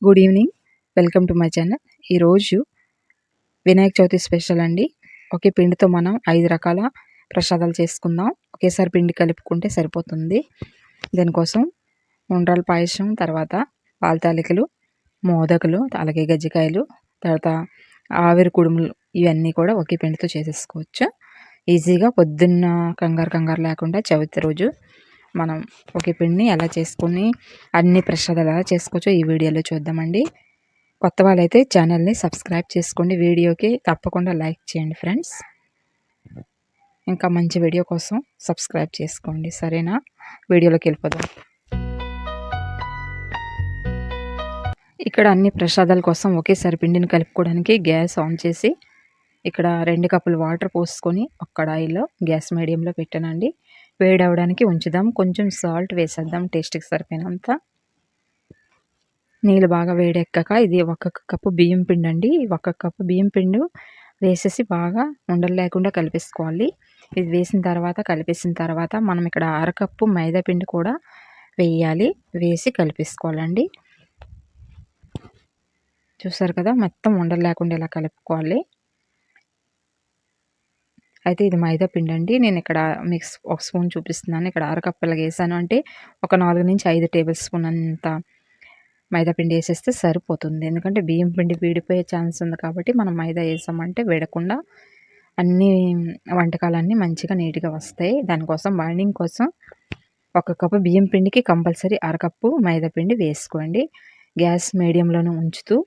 Good evening. Welcome to my channel. ఈరోజు Vinayaka Chavithi special అండి. ఒకే పిండితో మనం 5 రకాల ప్రసాదాలు చేసుకుందాం. ఒకేసారి పిండి కలుపుకుంటే సరిపోతుంది. దీనికోసం ఉండ్రాల పాయసం, తర్వాత పాల తాలికలు, మోదకులు, అలాగే గజ్జికాయలు, తర్వాత ఆవిరి కుడుములు, ఇవన్నీ కూడా ఒకే పిండితో చేసేసుకోవచ్చు. ఈజీగా పొద్దున్న కంగారు లేకుండా చవితి రోజు మనం ఒకే పిండిని ఎలా చేసుకుని అన్ని ప్రసాదాలు ఎలా చేసుకోవచ్చో ఈ వీడియోలో చూద్దామండి. కొత్త వాళ్ళైతే ఛానల్ని సబ్స్క్రైబ్ చేసుకోండి. వీడియోకి తప్పకుండా లైక్ చేయండి ఫ్రెండ్స్. ఇంకా మంచి వీడియో కోసం సబ్స్క్రైబ్ చేసుకోండి. సరేనా? వీడియోలోకి వెళ్ళిపోదాం. ఇక్కడ అన్ని ప్రసాదాల కోసం ఒకేసారి పిండిని కలుపుకోవడానికి గ్యాస్ ఆన్ చేసి ఇక్కడ 2 కప్పులు వాటర్ పోసుకొని ఒక కడాయిలో గ్యాస్ మీడియంలో పెట్టానండి. వేడవడానికి ఉంచుదాం. కొంచెం సాల్ట్ వేసేద్దాం టేస్ట్కి సరిపోయినంత. నీళ్ళు బాగా వేడెక్కాక ఇది 1 కప్పు బియ్యం పిండి అండి. 1 కప్పు బియ్యం పిండి వేసేసి బాగా ఉండలు లేకుండా కలిపేసుకోవాలి. ఇది కలిపేసిన తర్వాత మనం ఇక్కడ 1/2 కప్పు మైదా పిండి కూడా వేయాలి. వేసి కలిపేసుకోవాలండి. చూసారు కదా, మొత్తం ఉండలు లేకుండా ఇలా కలుపుకోవాలి. అయితే ఇది మైదా పిండి అండి. నేను ఇక్కడ మిక్స్ ఒక స్పూన్ చూపిస్తున్నాను. ఇక్కడ 1/2 కప్పు ఇలాగ వేసాను అంటే ఒక 4 నుంచి 5 టేబుల్ స్పూన్ అంత మైదా పిండి వేసేస్తే సరిపోతుంది. ఎందుకంటే బియ్యం పిండి వీడిపోయే ఛాన్స్ ఉంది కాబట్టి మనం మైదా వేసామంటే వేడకుండా అన్ని వంటకాలన్నీ మంచిగా నీట్గా వస్తాయి. దానికోసం బైండింగ్ కోసం 1 కప్పు బియ్యం పిండికి కంపల్సరీ 1/2 కప్పు మైదా పిండి వేసుకోండి. గ్యాస్ మీడియంలోనే ఉంచుతూ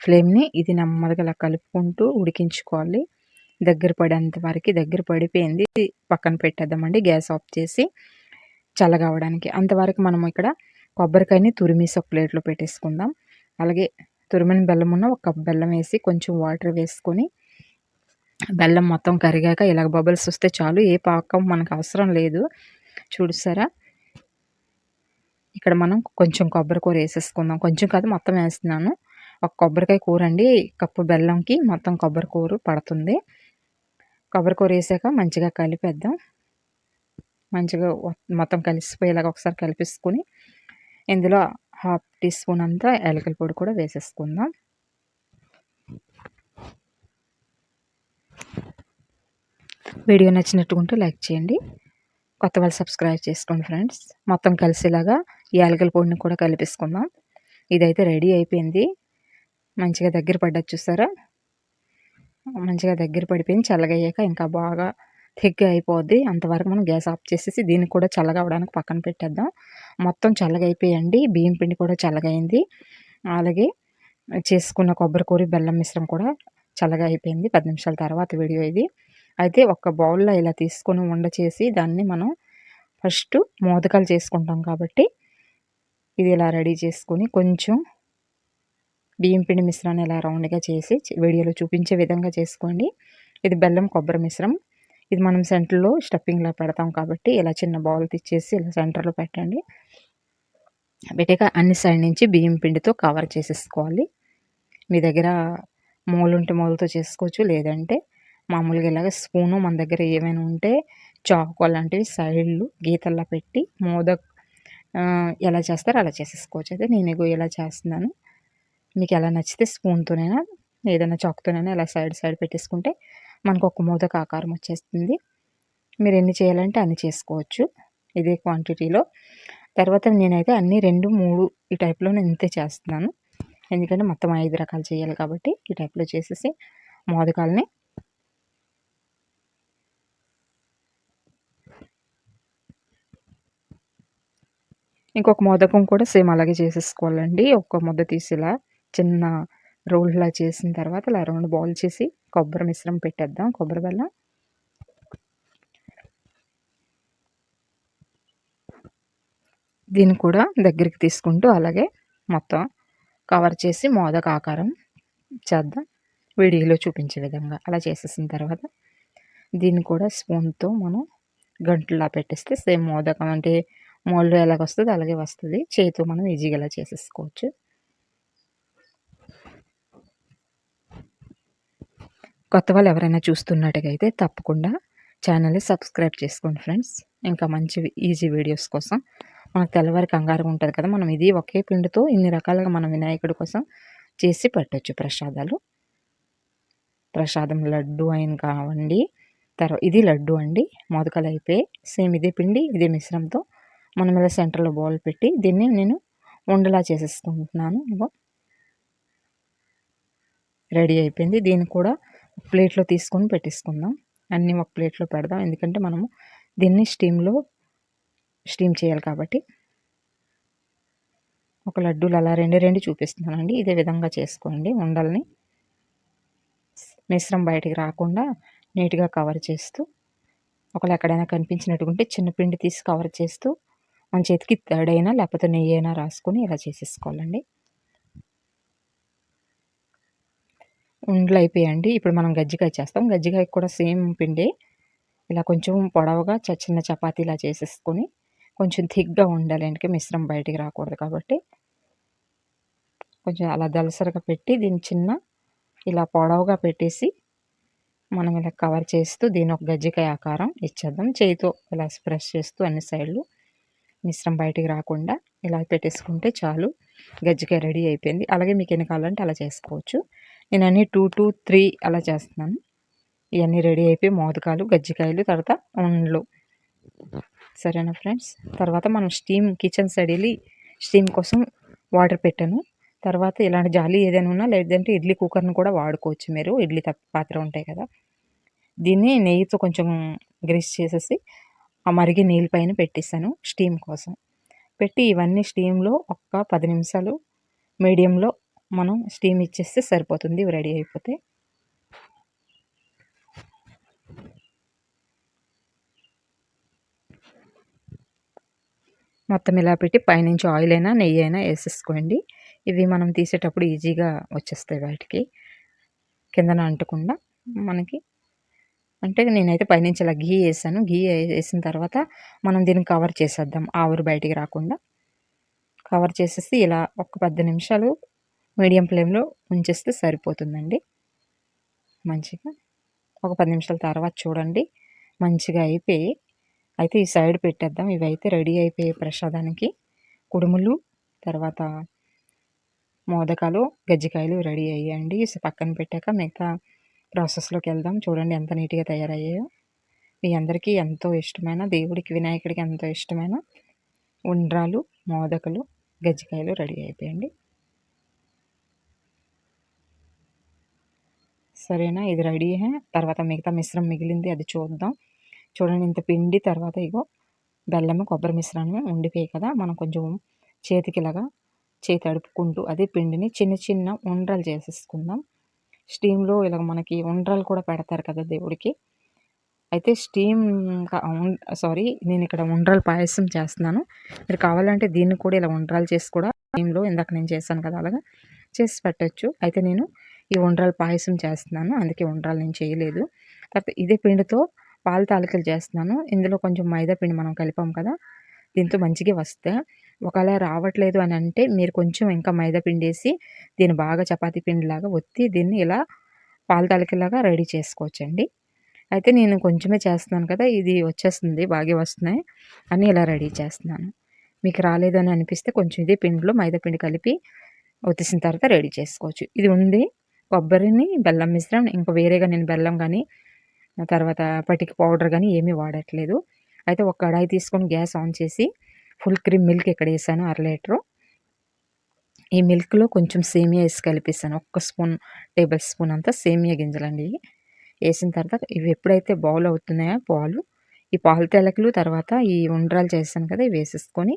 ఫ్లేమ్ని ఇది నెమ్మదిగా ఇలా కలుపుకుంటూ ఉడికించుకోవాలి. దగ్గర పడేంత వరకు దగ్గర పడిపోయింది. పక్కన పెట్టేద్దామండి. గ్యాస్ ఆఫ్ చేసి చల్లగవడానికి. అంతవరకు మనం ఇక్కడ కొబ్బరికాయని తురిమేసి ఒక ప్లేట్లో పెట్టేసుకుందాం. అలాగే తురిమిన బెల్లం ఉన్న 1 కప్ బెల్లం వేసి కొంచెం వాటర్ వేసుకొని బెల్లం మొత్తం కరిగాక ఇలాగ బబుల్స్ వస్తే చాలు. ఏ పాకం మనకు అవసరం లేదు. చూసారా, ఇక్కడ మనం కొంచెం కొబ్బరి కూర వేసేసుకుందాం. కొంచెం కాదు, మొత్తం వేస్తున్నాను. ఒక కొబ్బరికాయ కూర అండి. కప్పు బెల్లంకి మొత్తం కొబ్బరి కూర పడుతుంది. కొబ్బరి కూర వేసాక మంచిగా కలిపేద్దాం. మంచిగా మొత్తం కలిసిపోయేలాగా ఒకసారి కలిపేసుకొని ఇందులో 1/2 టీ స్పూన్ అంతా యాలకుల పొడి కూడా వేసేసుకుందాం. వీడియో నచ్చినట్టుకుంటే లైక్ చేయండి. కొత్త వాళ్ళు సబ్స్క్రైబ్ చేసుకోండి ఫ్రెండ్స్. మొత్తం కలిసేలాగా యాలకుల పొడిని కూడా కలిపేసుకుందాం. ఇదైతే రెడీ అయిపోయింది. మంచిగా దగ్గర పడ్డది చూసారా, మంచిగా దగ్గర పడిపోయింది. చల్లగా అయ్యాక ఇంకా బాగా థిక్గా అయిపోద్ది. అంతవరకు మనం గ్యాస్ ఆఫ్ చేసేసి దీన్ని కూడా చల్లగా అవడానికి పక్కన పెట్టేద్దాం. మొత్తం చల్లగా అయిపోయండి. బియ్యం పిండి కూడా చల్లగా అయింది. అలాగే చేసుకున్న కొబ్బరి కూర బెల్లం మిశ్రమం కూడా చల్లగా అయిపోయింది. 10 నిమిషాల తర్వాత వీడియో ఇది. అయితే ఒక బౌల్లో ఇలా తీసుకొని ఉండ చేసి దాన్ని మనం ఫస్ట్ మోదకాలు చేసుకుంటాం కాబట్టి ఇది ఇలా రెడీ చేసుకొని కొంచెం బియ్యం పిండి మిశ్రమాన్ని ఇలా రౌండ్గా చేసి వీడియోలో చూపించే విధంగా చేసుకోండి. ఇది బెల్లం కొబ్బరి మిశ్రమం. ఇది మనం సెంటర్లో స్టఫింగ్లా పెడతాం కాబట్టి ఇలా చిన్న బౌల్ తెచ్చేసి ఇలా సెంటర్లో పెట్టండి. పెట్టాక అన్ని సైడ్ నుంచి బియ్యం పిండితో కవర్ చేసేసుకోవాలి. మీ దగ్గర మూలుంటే మూలతో చేసుకోవచ్చు. లేదంటే మామూలుగా ఇలాగ స్పూను మన దగ్గర ఏమైనా ఉంటే చాకు అలాంటివి సైడ్లు గీతల్లా పెట్టి ఎలా చేస్తారో అలా చేసేసుకోవచ్చు. అయితే నేను ఇలా చేస్తున్నాను. మీకు ఎలా నచ్చితే స్పూన్తోనైనా ఏదైనా చాకుతోనైనా ఇలా సైడ్ పెట్టేసుకుంటే మనకు ఒక మోదక ఆకారం వచ్చేస్తుంది. మీరు ఎన్ని చేయాలంటే అన్ని చేసుకోవచ్చు ఇదే క్వాంటిటీలో. తర్వాత నేనైతే అన్ని 2, 3 ఈ టైప్లో నేను ఇంతే చేస్తున్నాను. ఎందుకంటే మొత్తం 5 రకాలు చేయాలి కాబట్టి ఈ టైప్లో చేసేసి మోదకాలని ఇంకొక మోదకం కూడా సేమ్ అలాగే చేసేసుకోవాలండి. ఒక ముద్ద తీసి ఇలా చిన్న రోల్లా చేసిన తర్వాత ఇలా రౌండ్ బాల్ చేసి కొబ్బరి మిశ్రమం పెట్టేద్దాం. కొబ్బరి బెల్లం దీన్ని కూడా దగ్గరికి తీసుకుంటూ అలాగే మొత్తం కవర్ చేసి మోదక ఆకారం చేద్దాం. వీడియోలో చూపించే విధంగా అలా చేసేసిన తర్వాత దీన్ని కూడా స్పూన్తో మనం గంటలా పెట్టేస్తే సేమ్ మోదకం అంటే మోల్డ్ ఎలాగ వస్తుందో అలాగే వస్తుంది. చేతితో మనం ఈజీగా ఇలా చేసేసుకోవచ్చు. కొత్త వాళ్ళు ఎవరైనా చూస్తున్నట్టుగా అయితే తప్పకుండా ఛానల్ని సబ్స్క్రైబ్ చేసుకోండి ఫ్రెండ్స్. ఇంకా మంచి ఈజీ వీడియోస్ కోసం మనకు తెల్లవారి కంగారుగా ఉంటది కదా! మనం ఇది ఒకే పిండితో ఇన్ని రకాలుగా మనం వినాయకుడి కోసం చేసి పెట్టొచ్చు ప్రసాదాలు. ప్రసాదం లడ్డు అయిన కావండి. ఇది లడ్డు అండి. మోదకాలయిపోయాయి. సేమ్ ఇదే పిండి, ఇదే మిశ్రమంతో మనం ఇలా సెంటర్‌లో బౌల్ పెట్టి దీన్ని నేను ఉండలా చేసేసుకుంటున్నాను. ఇగో రెడీ అయిపోయింది. దీన్ని కూడా ప్లేట్‌లో తీసుకొని పెట్టేసుకుందాం. అన్నీ ఒక ప్లేట్‌లో పెడదాం. ఎందుకంటే మనము దీన్ని స్టీమ్ చేయాలి కాబట్టి. ఒక లడ్డూలు అలా 2 చూపిస్తున్నానండి. ఇదే విధంగా చేసుకోండి ఉండల్ని. మిశ్రమం బయటికి రాకుండా నీట్‌గా కవర్ చేస్తూ, ఒకవేళ ఎక్కడైనా కనిపించినట్టుగుంటే చిన్న పిండి తీసి కవర్ చేస్తూ, మన చేతికి తడైనా లేకపోతే నెయ్యైనా రాసుకొని ఇలా చేసేసుకోవాలండి. ఉండలయిపోయాయండి. ఇప్పుడు మనం గజ్జికాయ చేస్తాం. గజ్జికాయకి కూడా సేమ్ పిండే. ఇలా కొంచెం పొడవుగా చిన్న చపాతీలా చేసేసుకొని, కొంచెం థిక్‌గా ఉండాలి. అంటే మిశ్రమం బయటికి రాకూడదు కాబట్టి, కొంచెం అలా దలసరగా పెట్టి దీన్ని ఇలా పొడవుగా పెట్టేసి, మనం ఇలా కవర్ చేస్తూ దీన్ని ఒక గజ్జికాయ ఆకారం ఇచ్చేద్దాం. చేయితో ఇలా ప్రెస్ చేస్తూ అన్ని సైడ్‌లు మిశ్రమం బయటికి రాకుండా ఇలా పెట్టేసుకుంటే చాలు. గజ్జికాయ రెడీ అయిపోయింది. అలాగే మీకు ఎన్ని కావాలంటే అలా చేసుకోవచ్చు. నేను అన్నీ 2-3 అలా చేస్తున్నాను. ఇవన్నీ రెడీ అయిపోయి మోదకాలు, గజ్జికాయలు, తర్వాత ఉండలు. సరేనా ఫ్రెండ్స్? తర్వాత మనం కిచెన్ సైడ్ వెళ్ళి స్టీమ్ కోసం వాటర్ పెట్టాను. తర్వాత ఇలాంటి జాలి ఏదైనా ఉన్నా, లేదంటే ఇడ్లీ కుక్కర్‌ని కూడా వాడుకోవచ్చు మీరు. ఇడ్లీ పాత్ర ఉంటాయి కదా! దీన్ని నెయ్యితో కొంచెం గ్రీస్ చేసేసి, ఆ మరిగే నీళ్ళ పైన పెట్టేసాను స్టీమ్ కోసం. పెట్టి ఇవన్నీ స్టీమ్‌లో ఒక్క 10 నిమిషాలు మీడియంలో మనం స్టీమ్ ఇచ్చేస్తే సరిపోతుంది. ఇవి రెడీ అయిపోతే. మొత్తం ఇలా పెట్టి పైనుంచి ఆయిల్ అయినా, నెయ్యి అయినా ఏసేసుకోండి. ఇవి మనం తీసేటప్పుడు ఈజీగా వచ్చేస్తాయి బయటికి. కిందన అంటకుండా మనకి. అంటే నేనైతే పైనుంచి ఇలా ఘీ ఏసాను. ఘీ ఏసిన తర్వాత మనం దీన్ని కవర్ చేసేద్దాం. ఆవిరి బయటికి రాకుండా. కవర్ చేసేసి ఇలా ఒక 10 నిమిషాలు మీడియం ఫ్లేమ్‌లో ఉంచేస్తే సరిపోతుందండి. మంచిగా. ఒక 10 నిమిషాల తర్వాత చూడండి. మంచిగా అయిపోయి, అయితే ఈ సైడ్ పెట్టేద్దాం. ఇవైతే రెడీ అయిపోయాయి ప్రసాదానికి. కుడుములు, తర్వాత మోదకాలు, గజ్జికాయలు రెడీ అయ్యాయండి. పక్కన పెట్టాక మిగతా ప్రాసెస్‌లోకి వెళ్దాం. చూడండి ఎంత నీట్‌గా తయారయ్యాయో. మీ అందరికీ ఎంతో ఇష్టమైన, దేవుడికి వినాయకుడికి ఎంతో ఇష్టమైన ఉండ్రాలు, మోదకలు, గజ్జికాయలు రెడీ అయిపోయాయండి. సరేనా? ఇది రెడీ తర్వాత మిగతా మిశ్రమం మిగిలింది అది చూద్దాం. చూడండి ఇంత పిండి తర్వాత ఇగో బెల్లము, కొబ్బరి మిశ్రమం ఉండిపోయాయి కదా! మనం కొంచెం చేతికిలాగా చేతి అడుపుకుంటూ అదే పిండిని చిన్న చిన్న ఉండ్రలు చేసేసుకుందాం. స్టీమ్‌లో ఇలాగ మనకి ఉండ్రలు కూడా పెడతారు కదా దేవుడికి. అయితే నేనిక్కడ ఉండ్రాల పాయసం చేస్తున్నాను. మీరు కావాలంటే దీన్ని కూడా ఇలా ఉండ్రాలు చేసి కూడా స్టీమ్‌లో ఇందాక నేను చేశాను కదా! అలాగా చేసి పెట్టొచ్చు. అయితే నేను ఈ ఉండ్రాల పాయసం చేస్తున్నాను. అందుకే ఉండ్రాలు నేను చేయలేదు. తర్వాత ఇదే పిండితో పాల తాలికలు చేస్తున్నాను. ఇందులో కొంచెం మైదా పిండి మనం కలిపాం కదా! దీంతో మంచిగా వస్తాయి. ఒకవేళ రావట్లేదు అని అంటే మీరు కొంచెం ఇంకా మైదా పిండేసి దీన్ని బాగా చపాతీ పిండిలాగా ఒత్తి దీన్ని ఇలా పాల తాలికలాగా రెడీ చేసుకోవచ్చండి. అయితే నేను కొంచెమే చేస్తున్నాను కదా! ఇది వచ్చేస్తుంది. బాగే వస్తున్నాయి అని ఇలా రెడీ చేస్తున్నాను. మీకు రాలేదు అని అనిపిస్తే కొంచెం ఇదే పిండిలో మైదా పిండి కలిపి ఒత్తేసిన తర్వాత రెడీ చేసుకోవచ్చు. ఇది ఉంది. కొబ్బరిని, బెల్లం మిశ్రమం ఇంకా వేరేగా నేను బెల్లం గానీ, తర్వాత పటిక పౌడర్ గానీ ఏమీ వాడట్లేదు. అయితే ఒక కడాయి తీసుకొని గ్యాస్ ఆన్ చేసి ఫుల్ క్రీమ్ మిల్క్ ఇక్కడ ఏసాను 1/2 లీటరు. ఈ మిల్క్‌లో కొంచెం సేమియా ఏసి కలిపేసాను. ఒక్క టేబుల్ స్పూన్ అంతా సేమియా గింజలండి ఇయి. ఏసిన తర్వాత ఇవి ఎప్పుడైతే బాయిల్ అవుతున్నాయో పాలు, ఈ పాలు తెలకలు తర్వాత ఈ ఉండ్రాలు చేశాను కదా! ఇవి వేసేసుకొని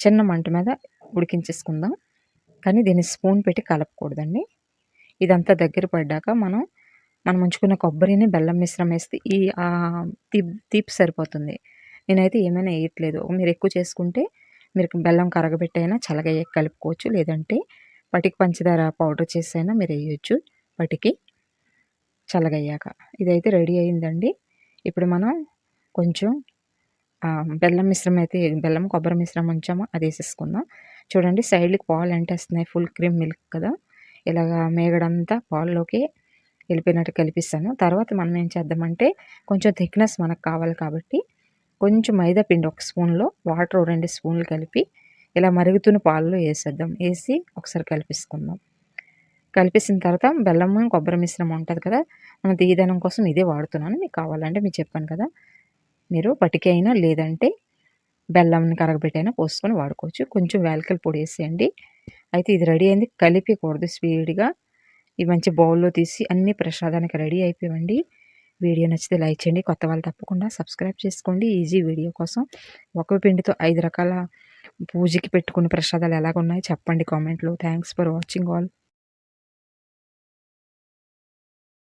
చిన్న మంట మీద ఉడికించేసుకుందాం. కానీ దీన్ని స్పూన్ పెట్టి కలపకూడదండి. ఇదంతా దగ్గర పడ్డాక మనం ఉంచుకున్న కొబ్బరిని, బెల్లం మిశ్రమం ఏస్తే తీపి సరిపోతుంది. నేనైతే ఏమైనా ఎయట్లేదు. మీరు ఎక్కువ చేసుకుంటే మీరు బెల్లం కరగబెట్టైనా చల్లగయ్యాక కలుపుకోవచ్చు. లేదంటే పటిక పంచదార పౌడర్ చేసైనా మీరు ఎయొచ్చు పటికి చల్లగయ్యాక. ఇదైతే రెడీ అయిందండి. ఇప్పుడు మనం కొంచెం బెల్లం, కొబ్బరి మిశ్రమం ఉంచామో అది ఏసేసుకుందాం. చూడండి సైడ్‌లకి పాలు అంటేస్తున్నాయి. ఫుల్ క్రీమ్ మిల్క్ కదా! ఇలాగా మేగడంతా పాల్లోకి వెళ్ళిపోయినట్టు కలిపిస్తాను. తర్వాత మనం ఏం చేద్దామంటే కొంచెం థిక్‌నెస్ మనకు కావాలి కాబట్టి కొంచెం మైదా పిండి ఒక స్పూన్లో వాటర్ 2 స్పూన్లు కలిపి ఇలా మరుగుతున్న పాలలో వేసేద్దాం. వేసి ఒకసారి కలిపేసుకుందాం. కలిపేసిన తర్వాత బెల్లము, కొబ్బరి మిశ్రమం ఉంటది కదా! మనం తీయదనం కోసం ఇదే వాడుతున్నాను. మీకు కావాలంటే మీకు చెప్పాను కదా! మీరు పటిక అయినా లేదంటే బెల్లంని కరగబెట్టైనా పోసుకొని వాడుకోవచ్చు. కొంచెం యాలకుల పొడి ఏసేయండి. అయితే ఇది రెడీ అయింది. కలిపేయకూడదు స్పీడ్‌గా. ఈ మంచి బౌల్‌లో తీసి అన్నీ ప్రసాదానికి రెడీ అయిపోయావండి. వీడియో నచ్చితే లైక్ చేయండి. కొత్త వాళ్ళు తప్పకుండా సబ్స్క్రైబ్ చేసుకోండి. ఈజీ వీడియో కోసం. ఒకే పిండితో 5 రకాల పూజకి పెట్టుకున్న ప్రసాదాలు ఎలాగున్నాయో చెప్పండి కామెంట్‌లో. Thanks for watching all.